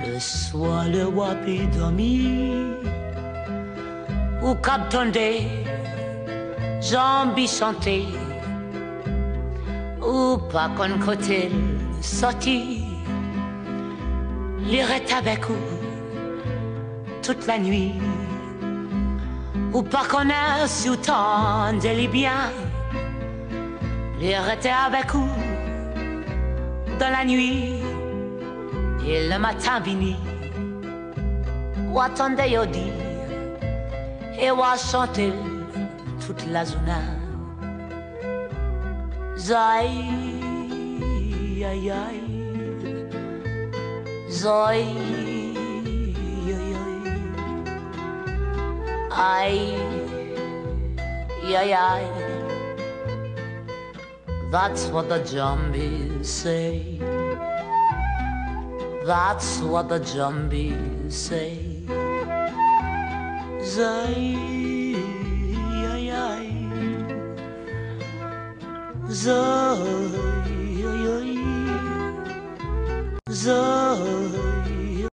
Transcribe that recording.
Le soir, le roi peut dormir. Ou cap tendé, jambi chanter. Ou pas qu'on côté sorti. L'irait avec vous toute la nuit. Ou pas qu'on a sur temps de bien. L'irait avec vous dans la nuit. Et le matin vini. Ou attendez au dire. Et ou à chanter toute la zone. Zai, aïe, aïe. Zoi, aïe, aïe, aïe. That's what the zombies say. That's what the zombies say. Zai, aïe, aïe. Zoi.